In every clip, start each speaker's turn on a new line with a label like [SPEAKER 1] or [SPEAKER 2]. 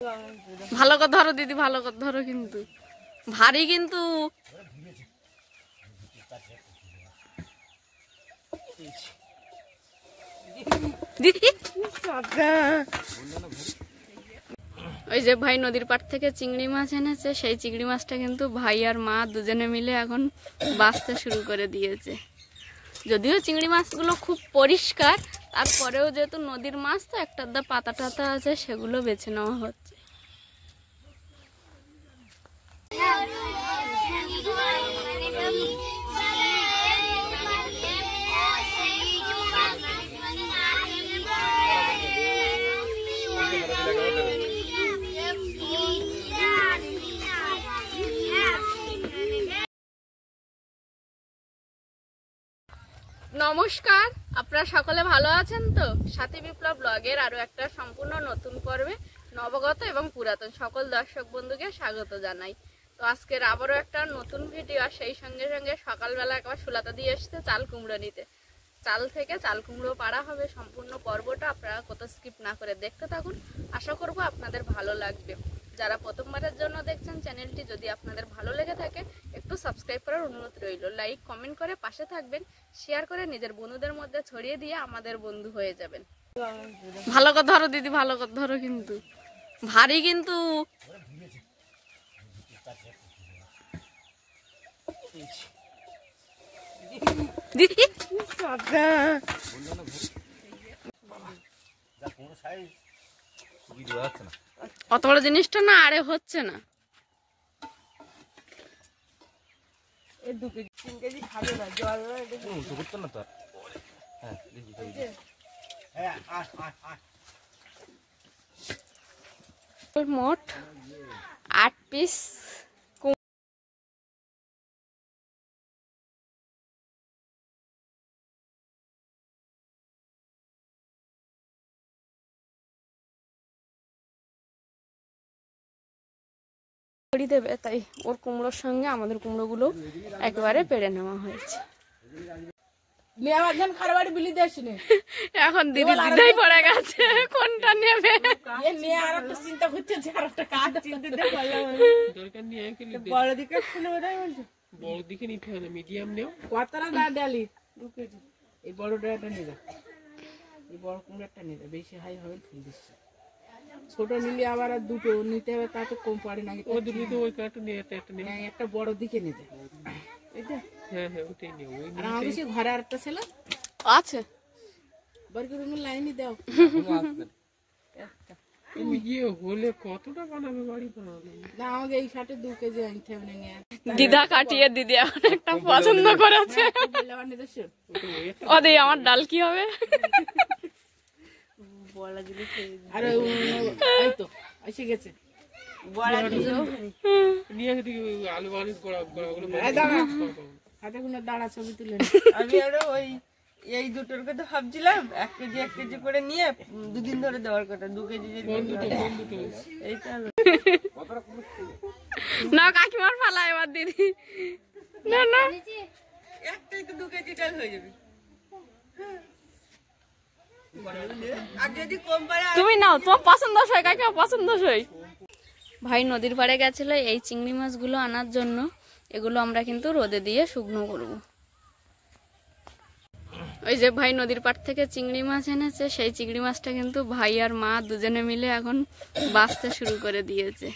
[SPEAKER 1] ভালো করে ধরো দিদি, ভালো করে ধরো, কিন্তু ভারী কিন্তু। ওই যে ভাই নদীর পাড় থেকে চিংড়ি মাছ এনেছে, সেই চিংড়ি মাছটা কিন্তু ভাই আর মা দুজনে মিলে এখন বাছতে শুরু করে দিয়েছে। যদিও চিংড়ি মাছগুলো খুব পরিষ্কার, তারপরেও যেহেতু নদীর মাছ তো একটা আধা পাতা টাতা আছে, সেগুলো বেছে নেওয়া হচ্ছে। নমস্কার, আপনারা সকলে ভালো আছেন তো? সাথী বিপ্লব ব্লগের আরো একটা সম্পূর্ণ নতুন পর্বে নবগত এবং পুরাতন সকল দর্শক বন্ধুকে স্বাগত জানাই। তো আজকের আবারও একটা নতুন ভিডিও, আর সেই সঙ্গে সঙ্গে সকালবেলা একবার সুলাতা দিয়ে এসেছে চাল কুমড়ো নিতে। চাল থেকে চাল কুমড়ো পাড়া হবে, সম্পূর্ণ পর্বটা আপনারা কোথাও স্কিপ না করে দেখতে থাকুন। আশা করব আপনাদের ভালো লাগবে। যারা প্রথমবারের জন্য দেখছেন চ্যানেলটি, যদি আপনাদের ভালো লেগে থাকে একটু সাবস্ক্রাইব করার অনুরোধ রইল। লাইক কমেন্ট করে পাশে থাকবেন, শেয়ার করে নিজের বন্ধুদের মধ্যে ছড়িয়ে দিয়ে আমাদের বন্ধু হয়ে যাবেন। ভালো করে ধরো দিদি, ভালো করে ধরো, কিন্তু ভারী কিন্তু। দিদি অত বড় জিনিসটা না আরে হচ্ছে না। মোট 8 পিস দেবে, তাই ওর কুমড়োর সঙ্গে আমাদের কুমড়োগুলো একেবারে পেড়ে নেওয়া হয়েছে। এখন দিদি দিদাই পড়ে গেছে, কোনটা নেবে।
[SPEAKER 2] বড় দিকে নিতে হবে, মিডিয়াম নেও। কতটা দা ডালি 2 কেজি। এই বড় ডাটা নিয়ে যা, এই বড় কুমড়াটা নিয়ে যা, বেশি হাই হবে ফুল দিচ্ছে। ছোট নিলে আবার আর দুটো নিতে হবে, তাতে কম পড়ে না। ওই দুটো তো ওই কাটা নিয়ে একটা নিয়ে, একটা বড় দিকে নিয়ে যা। এইটা হ্যাঁ হ্যাঁ ওইটাই নিও। ওই আর আমাদের সে ঘরে আরেকটা ছিল
[SPEAKER 1] আছে,
[SPEAKER 2] বরগুড়ি লাইনই দাও। ইয়ে হলে কতটা বানাবে, বাড়ি বানাবে না। আমাকে এই শার্টে 2 কেজি আনতে হবে নিয়ে।
[SPEAKER 1] দিদা কাটিয়ে দিদি এখন একটা পছন্দ করেছে। ওদের আমার ডাল কি হবে বলা জিনিস।
[SPEAKER 2] আরে এই তো এসে গেছে বড়া নিয়ে দিকে আলু আলু গোড়া গোড়াগুলো হাতে কোনো দাঁড়া ছবি তুলে।
[SPEAKER 3] আমি আরো ওই এই দুটোর কথা ভাবছিলাম, 1 কেজি করে নিয়ে 2 দিন ধরে দেওয়ার কথা। 2 কেজি এইটা
[SPEAKER 1] না কাকিমার ফালা এবার দিদি। না না
[SPEAKER 3] একটাই তো 2 কেজি ডাল হয়ে যাবে। আর যদি কম পারে
[SPEAKER 1] তুমি নাও, তোমার পছন্দ হয় কাকিমা, পছন্দ হয়। ভাই নদীর পাড়ে গেছিল এই চিংড়ি মাছগুলো আনার জন্য। এগুলো আমরা কিন্তু রোদে দিয়ে শুকনো করব। ওই যে ভাই নদীর পাড় থেকে চিংড়ি মাছ এনেছে, সেই চিংড়ি মাছটা কিন্তু ভাই আর মা দুজনে মিলে এখন বাছতে শুরু করে দিয়েছে।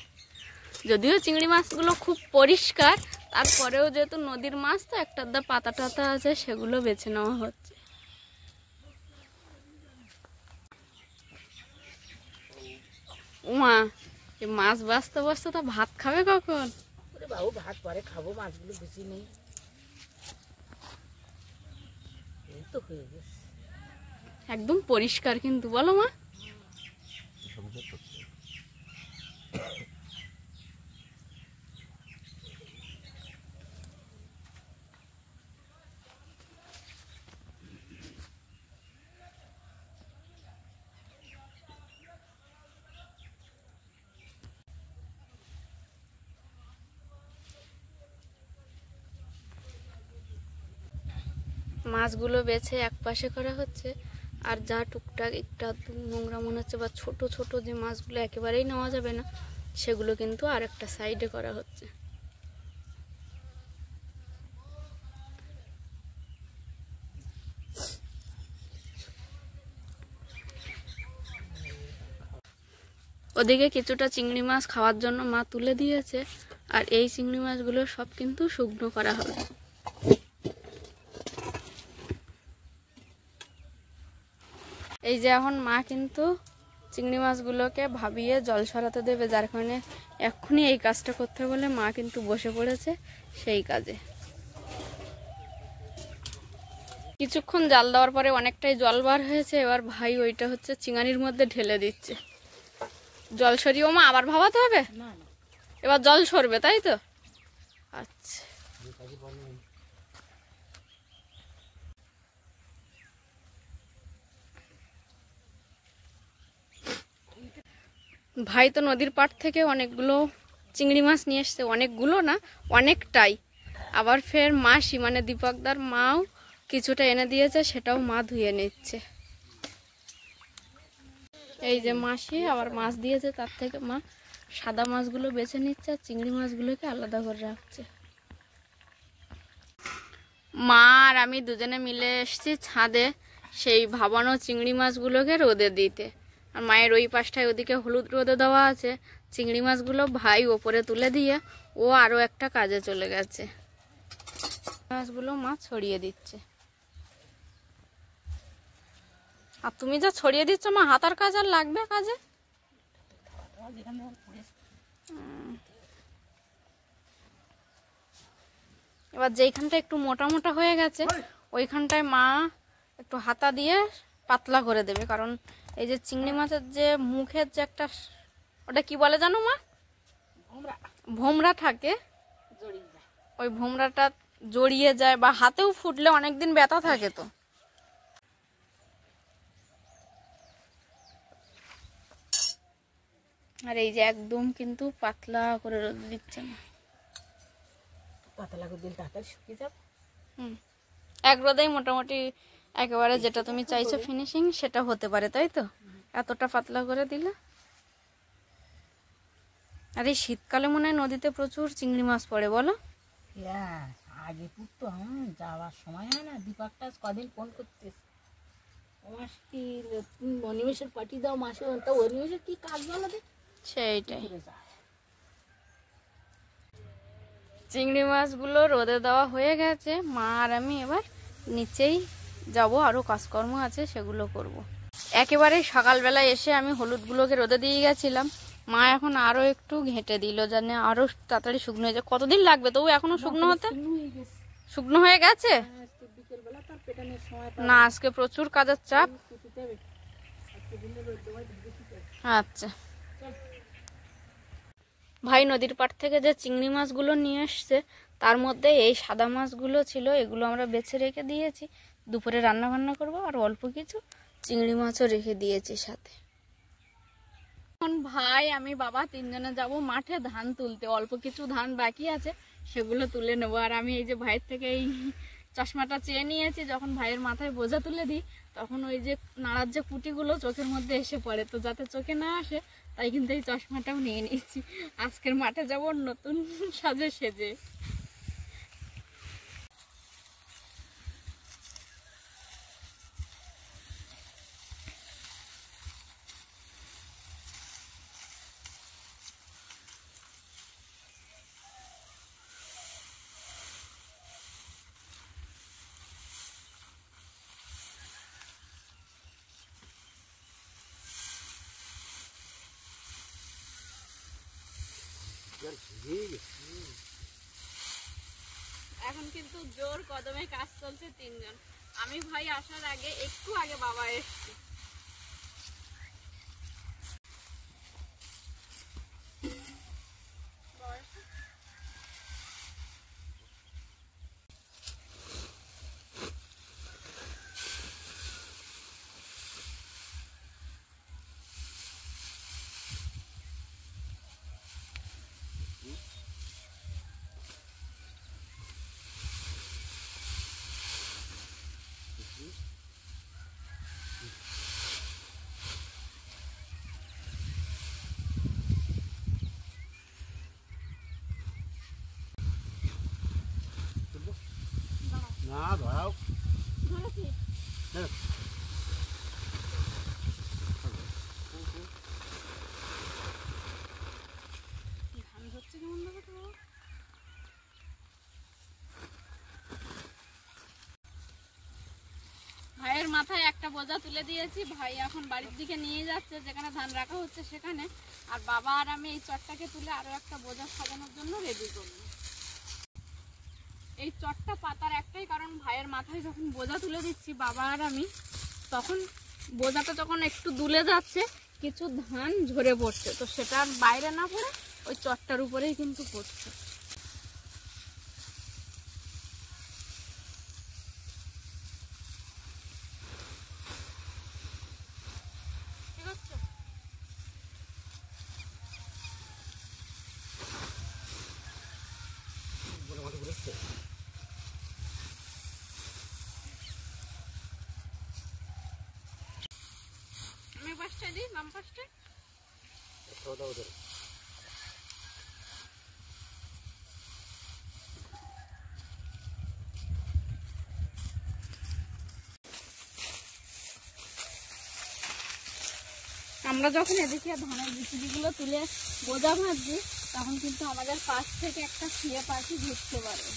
[SPEAKER 1] যদিও চিংড়ি মাছগুলো খুব পরিষ্কার, তারপরেও যেহেতু নদীর মাছ তো একটা আধা পাতা টাতা আছে, সেগুলো বেছে নেওয়া হচ্ছে। উমা এই মাছ বাছতে বসতে তো ভাত খাবে কখন?
[SPEAKER 2] বাবু ভাত পরে খাবো, মাছগুলো বেশি নেই। এই তো হয়ে গেছে
[SPEAKER 1] একদম পরিষ্কার কিন্তু, বলো মা। মাছগুলো বেছে এক পাশে করা হচ্ছে, আর যা টুকটাক একটা নোংরা মনে হচ্ছে বা ছোট ছোট যে মাছগুলো একেবারেই নেওয়া যাবে না, সেগুলো কিন্তু আর একটা সাইডে করা হচ্ছে। ওদিকে কিছুটা চিংড়ি মাছ খাওয়ার জন্য মা তুলে দিয়েছে, আর এই চিংড়ি মাছগুলো সব কিন্তু শুকনো করা হবে। এই যে এখন মা কিন্তু চিংড়ি মাছগুলোকে ভাবিয়ে জল সরাতে দেবে, যার কারণে এক্ষুনি এই কাজটা করতে বলে মা কিন্তু বসে পড়েছে সেই কাজে। কিছুক্ষণ জাল দেওয়ার পরে অনেকটাই জল বার হয়েছে, এবার ভাই ওইটা হচ্ছে চিংড়ির মধ্যে ঢেলে দিচ্ছে। জল সরিয়েও মা আবার ভাবাতে হবে, এবার জল সরবে তাই তো? আচ্ছা, ভাই তো নদীর পাড় থেকে অনেকগুলো চিংড়ি মাছ নিয়ে এসছে, অনেকগুলো না অনেকটাই। আবার ফের মাসি মানে দীপকদার মাও কিছুটা এনে দিয়েছে, সেটাও মা ধুয়ে নিচ্ছে। এই যে মাসি আবার মাছ দিয়েছে, তার থেকে মা সাদা মাছগুলো বেছে নিচ্ছে আর চিংড়ি মাছগুলোকে আলাদা করে রাখছে। মা আর আমি দুজনে মিলে এসেছি ছাদে সেই ভাবানো চিংড়ি মাছগুলোকে রোদে দিতে। আর মায়ের ওই পাশটায় ওদিকে হলুদ রোদে দেওয়া আছে, চিংড়ি মাছগুলো ভাই ওপরে তুলে দিয়ে ও আরও একটা কাজে চলে গেছে। মাছগুলো মা ছড়িয়ে দিচ্ছে। আর তুমি যা ছড়িয়ে দিচ্ছ মা, হাতার কাজ আর লাগবে কাজে? এবার যেইখানটা একটু মোটা মোটা হয়ে গেছে ওইখানটায় মা একটু হাতা দিয়ে পাতলা করে দেবে, কারণ এই যে চিংড়ি মাছের যে মুখের যে একটা, ওটা কি বলে জানো মা, ভোমরা থাকে, ওই ভোমরাটা জড়িয়ে যায় বা হাতেও ফুটলে অনেকদিন ব্যথা থাকে। তো আর এই যে একদম কিন্তু পাতলা করে রোদ দিচ্ছে না,
[SPEAKER 2] পাতলা করে দিলে তাড়াতাড়ি শুকিয়ে যাবে।
[SPEAKER 1] এক রোদেই মোটামুটি একেবারে যেটা তুমি চাইছো ফিনিশিং সেটা হতে পারে, তাই তো? এতটা পাতলা করে দিলে। আর এই শীতকালে মনে হয় নদীতে প্রচুর চিংড়ি মাছ পড়ে, বলো?
[SPEAKER 2] হ্যাঁ, আগে পুরতো যাওয়ার সময় হয় না, দীপকটা কদিন ফোন করতেছে, আমার কি অনিমেষের পার্টি দাও মাসে, তা অনিমেষের কি কাজ বলো দে?
[SPEAKER 1] সেইটাই। চিংড়ি মাছগুলো রোদে দেওয়া হয়ে গেছে, মা আর আমি এবার নিচেই যাব, আরও কাজকর্ম আছে সেগুলো করব। একেবারে সকালবেলা এসে আমি হলুদগুলোকে রোদে দিয়ে গেছিলাম, মা এখন আরও একটু ঘেঁটে দিল যেন আরও তাড়াতাড়ি শুকনো হয়ে যায়। কতদিন লাগবে তবু এখনো শুকনো হতে? শুকনো হয়ে গেছে না, আজকে প্রচুর কাজের চাপ। আচ্ছা, ভাই নদীর পাড় থেকে যে চিংড়ি মাছগুলো নিয়ে এসছে তার মধ্যে এই সাদা মাছগুলো ছিল, এগুলো আমরা বেছে রেখে দিয়েছি, দুপুরে রান্না বান্না করব। আর অল্প কিছু চিংড়ি মাছও রেখে দিয়েছি সাথে। এখন ভাই আমি বাবা তিনজনে যাব মাঠে ধান তুলতে, অল্প কিছু ধান বাকি আছে সেগুলো তুলে নেবো। আর আমি এই যে ভাইয়ের থেকে এই চশমাটা চেয়ে নিয়েছি, যখন ভাইয়ের মাথায় বোঝা তুলে দিই তখন ওই যে নাড়ার যে কুটিগুলো চোখের মধ্যে এসে পড়ে, তো যাতে চোখে না আসে তাই কিন্তু এই চশমাটাও নিয়ে নিয়েছি। আজকের মাঠে যাব নতুন সাজে সেজে। এখন কিন্তু জোর কদমে কাজ চলছে তিনজন, আমি ভাই আসার আগে একটু আগে বাবা এসছে।
[SPEAKER 4] না ধরাও
[SPEAKER 1] ধরেছি। ধান ধরছে কেমন দেখো তো বাবা। ভাইয়ের মাথায় একটা বোঝা তুলে দিয়েছি, ভাই এখন বাড়ির দিকে নিয়ে যাচ্ছে যেখানে ধান রাখা হচ্ছে সেখানে, আর বাবা আর আমি এই চটটাকে তুলে আরো একটা বোঝা সাজানোর জন্য রেডি করবো। এই চটটা পাতার একটাই কারণ, ভাইয়ের মাথায় যখন বোঝা তুলে দিচ্ছি বাবা আর আমি, তখন বোঝাটা যখন একটু দুলে যাচ্ছে কিছু ধান ঝরে পড়ছে, তো সেটা আর বাইরে না পড়ে ওই চটটার উপরেই কিন্তু পড়ছে। ঠিক আছে, আমি পাশটা দিই, বাম পাশটা। আমরা যখন এদিকে ধানের বিচুলিগুলো তুলে বোঝা ভাজছি তখন কিন্তু আমাদের পাশ থেকে একটা খিয়ে পাখি ঘুরতে পারে।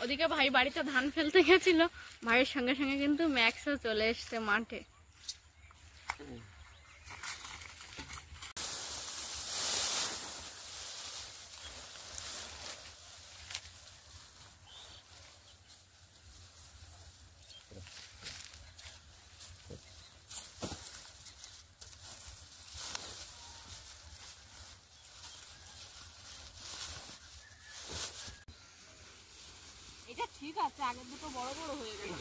[SPEAKER 1] ওদিকে ভাই বাড়িতে ধান ফেলতে গেছিল, ভাইয়ের সঙ্গে সঙ্গে কিন্তু ম্যাক্সও চলে এসছে মাঠে। এটা ঠিক আছে, আগের দুটো বড় বড় হয়ে গেল।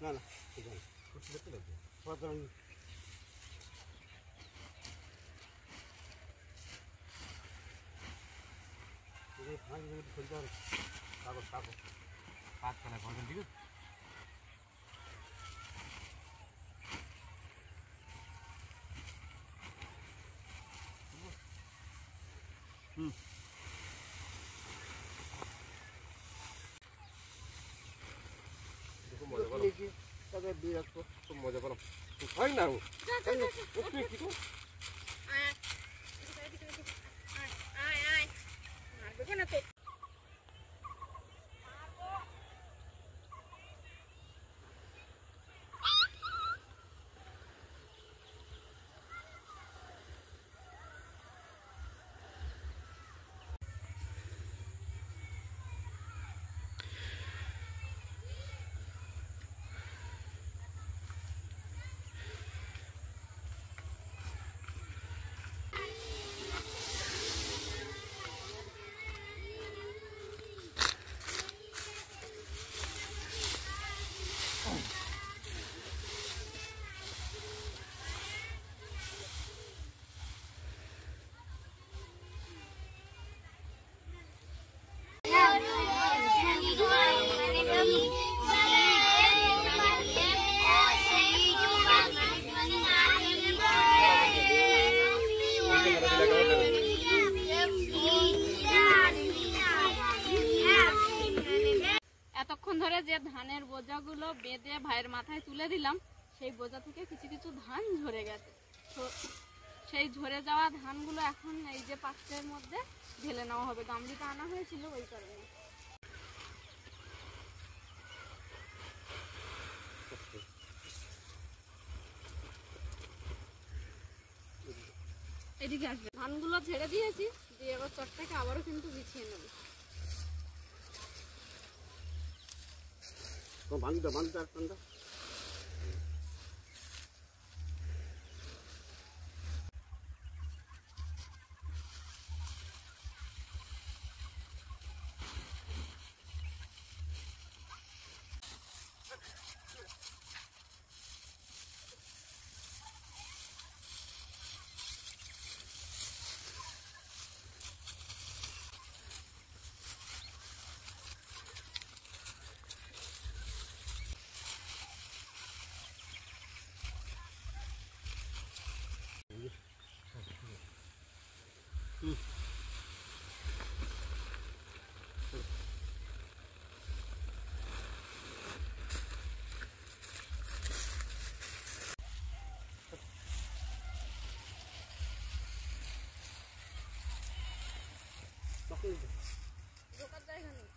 [SPEAKER 4] না না কাগজ কাগজ কাজ করে করবেন ঠিক আছে মজা করো হয় না
[SPEAKER 1] এতক্ষণ ধরে যে ধানের বোঝাগুলো বেঁধে ভাইয়ের মাথায় তুলে দিলাম, সেই বোঝা থেকে কিছু কিছু ধান ঝরে গেছে। তো সেই ঝরে যাওয়া ধানগুলো এখন এই যে পাত্রের মধ্যে ঢেলে নেওয়া হবে। গামলিটা আনা হয়েছিল ওই কারণে। এদিকে আসবে। ধানগুলো ঝেড়ে দিয়েছি, দিয়ে এবার চটটাকে আবারও কিন্তু বিছিয়ে নেব।
[SPEAKER 4] বান্ধব বান্ধব
[SPEAKER 1] ঢোকার জায়গা নেই।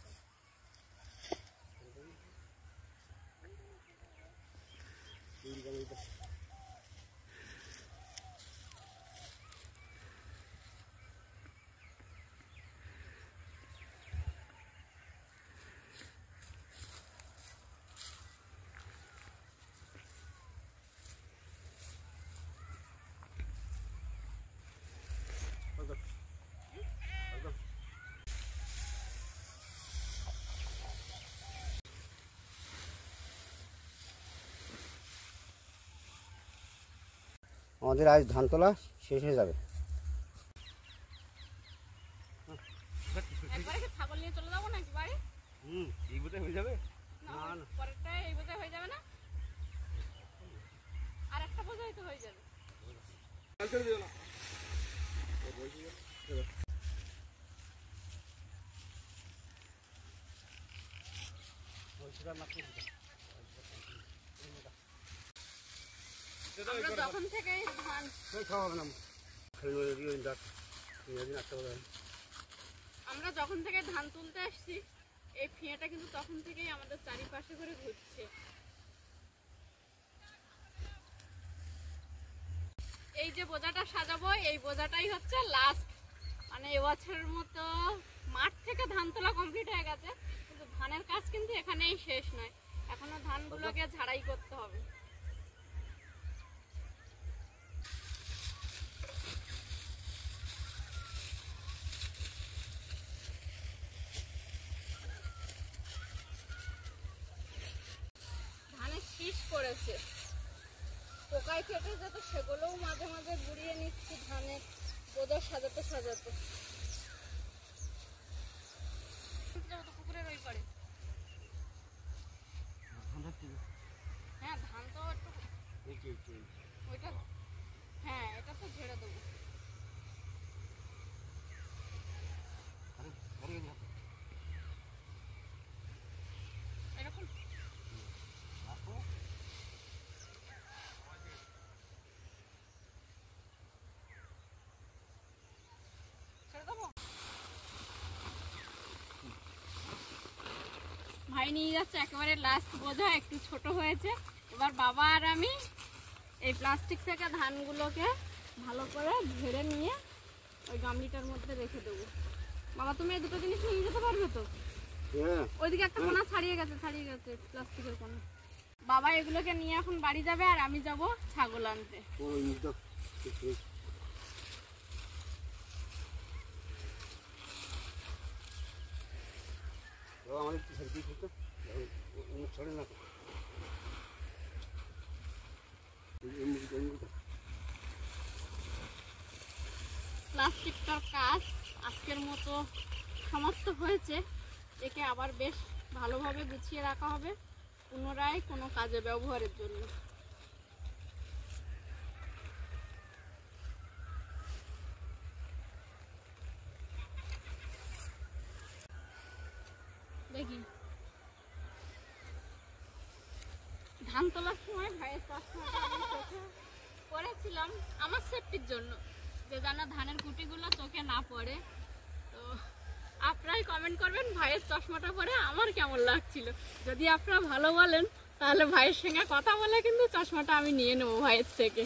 [SPEAKER 4] আমাদের আজ ধান তোলা শেষ হয়ে যাবে।
[SPEAKER 1] একবারে কি ছাগল নিয়ে চলে যাবো নাকি বাড়ি?
[SPEAKER 4] এই বোধহয় হয়ে যাবে।
[SPEAKER 1] না, পরেরটা এই বোঝাই হয়ে যাবে না? আর একটা বোঝাই তো হয়ে যাবে। আমরা যখন থেকে ধান আমরা যখন থেকে ধান তুলতে আসছি, এই ফিয়াটা কিন্তু তখন থেকেই আমাদের চারিপাশে করে ঘুরছে। এই যে বোঝাটা সাজাবো, এই বোঝাটাই হচ্ছে লাস্ট। মানে এবছরের মতো মাঠ থেকে ধান তোলা কমপ্লিট হয়ে গেছে, কিন্তু ধানের কাজ কিন্তু এখানেই শেষ নয়। এখনো ধানগুলোকে ঝাড়াই করতে হবে। করেছে। পোকায় কেটে যেত সেগুলোও মাঝে মাঝে গুড়িয়ে নিচ্ছি ধানের বোঝা সাজাতে সাজাতে। পুকুরের ওই পারে হ্যাঁ ধান তো একটু ওইটা হ্যাঁ এটা তো ঝেড়ে দেবো। এরকম ছেড়ে দেবো। ভাই নিয়ে যাচ্ছে একেবারে লাস্ট বোঝা, একটু ছোট হয়েছে। এবার বাবা আর আমি এই প্লাস্টিক থেকে ধানগুলোকে ভালো করে ঝেড়ে নিয়ে ওই গামলিটার মধ্যে রেখে দেবো। বাবা তুমি এই দুটো জিনিস নিয়ে যেতে পারবে তো? ওইদিকে একটা কোনা ছাড়িয়ে গেছে প্লাস্টিকের কোনা। বাবা এগুলোকে নিয়ে এখন বাড়ি যাবে আর আমি যাব ছাগল আনতে। প্লাস্টিকটার কাজ আজকের মতো সমাপ্ত হয়েছে। একে আবার বেশ ভালোভাবে গুছিয়ে রাখা হবে পুনরায় কোনো কাজে ব্যবহারের জন্য। দেখি ধান তোলার সময় ভাইয়ের চশমাটা আমি চোখে পরেছিলাম আমার সেফটির জন্য, যে যেন ধানের কুটিগুলো চোখে না পড়ে। তো আপনারাই কমেন্ট করবেন ভাইয়ের চশমাটা পরে আমার কেমন লাগছিল। যদি আপনারা ভালো বলেন তাহলে ভাইয়ের সঙ্গে কথা বলে কিন্তু চশমাটা আমি নিয়ে নেবো ভাইয়ের থেকে।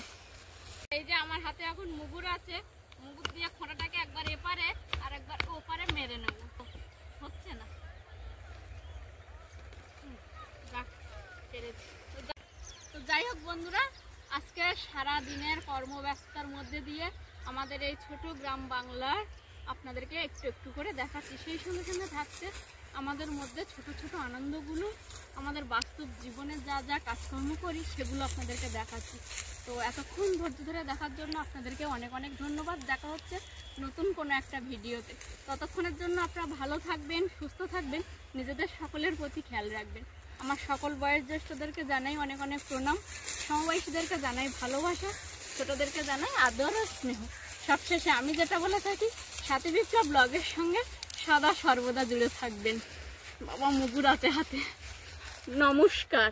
[SPEAKER 1] এই যে আমার হাতে এখন মুগুর আছে, মুগুর দিয়ে খোঁড়াটাকে একবার এপারে আর একবার ওপারে মেরে নেব। হচ্ছে না, তো যাই হোক বন্ধুরা, আজকে সারা দিনের কর্মব্যস্ততার মধ্যে দিয়ে আমাদের এই ছোট গ্রাম বাংলার আপনাদেরকে একটু একটু করে দেখাচ্ছি। সেই সঙ্গে সঙ্গে থাকছে আমাদের মধ্যে ছোট ছোট আনন্দগুলো, আমাদের বাস্তব জীবনে যা যা কাজকর্ম করি সেগুলো আপনাদেরকে দেখাচ্ছি। তো এতক্ষণ ধৈর্য ধরে দেখার জন্য আপনাদেরকে অনেক অনেক ধন্যবাদ। দেখা হচ্ছে নতুন কোনো একটা ভিডিওতে। ততক্ষণের জন্য আপনারা ভালো থাকবেন, সুস্থ থাকবেন, নিজেদের সকলের প্রতি খেয়াল রাখবেন। আমার সকল বয়োজ্যেষ্ঠদেরকে জানাই অনেক অনেক প্রণাম, সমবয়সীদেরকে জানাই ভালোবাসা, ছোটদেরকে জানাই আদর ও স্নেহ। সবশেষে আমি যেটা বলে থাকি, সাথী বিপ্লব ব্লগের সঙ্গে সদা সর্বদা জুড়ে থাকবেন। বাবা মুগুর আছে হাতে। নমস্কার।